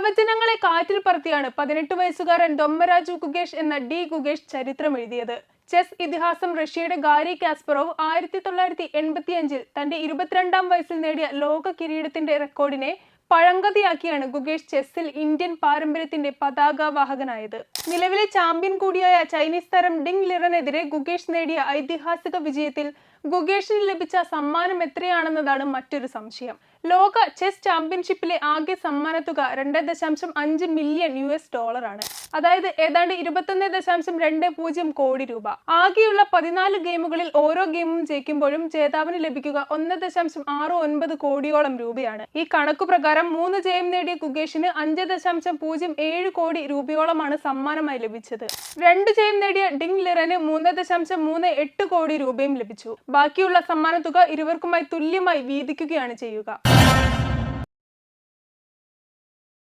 പ്രവചനങ്ങളെ കാറ്റിൽ പറത്തിയാണ് 18 വയസ്സുകാരൻ ദൊമ്മരാജു ഗുഗേഷ് എന്ന ഡി ഗുഗേഷ് ചരിത്രം എഴുതിയത്. ചെസ് ഇതിഹാസം റഷ്യയുടെ ഗാരി കാസ്പറോവ് 1985 തന്റെ 22-ാം വയസ്സിൽ നേടിയ ലോക കിരീടത്തിന്റെ റെക്കോർഡിനെ പഴങ്കഥയാക്കിയാണ് ഗുഗേഷ് ചെസ്സിൽ ഇന്ത്യൻ പാരമ്പര്യത്തിന്റെ പതാകവാഹകനായത്. നിലവിലെ ചാമ്പ്യൻ കൂടിയായ ചൈനീസ് താരം ഡിങ് ലിറനെതിരെ ഗുഗേഷ് നേടിയ ഐതിഹാസിക വിജയത്തിൽ ഗുഗേഷിന് ലഭിച്ച സമ്മാനം എത്രയാണെന്നതാണ് മറ്റൊരു സംശയം. ലോക ചെസ് ചാമ്പ്യൻഷിപ്പിലെ ആകെ സമ്മാനത്തുക $2.5 മില്യൺ ആണ്. അതായത് ഏതാണ്ട് 21.20 കോടി രൂപ. ആകെയുള്ള 14 ഗെയിമുകളിൽ ഓരോ ഗെയിമും ജയിക്കുമ്പോഴും ജേതാവിന് ലഭിക്കുക 1.69 കോടിയോളം രൂപയാണ്. ഈ കണക്കു പ്രകാരം 3 ജയം നേടിയ ഗുഗേഷിന് 5.07 കോടി രൂപയോളമാണ് സമ്മാനമായി ലഭിച്ചത്. 2 ജയം നേടിയ ഡിങ് ലിറന് 3.38 കോടി രൂപയും ലഭിച്ചു. ബാക്കിയുള്ള സമ്മാനത്തുക ഇരുവർക്കുമായി തുല്യമായി വീതിക്കുകയാണ് ചെയ്യുക.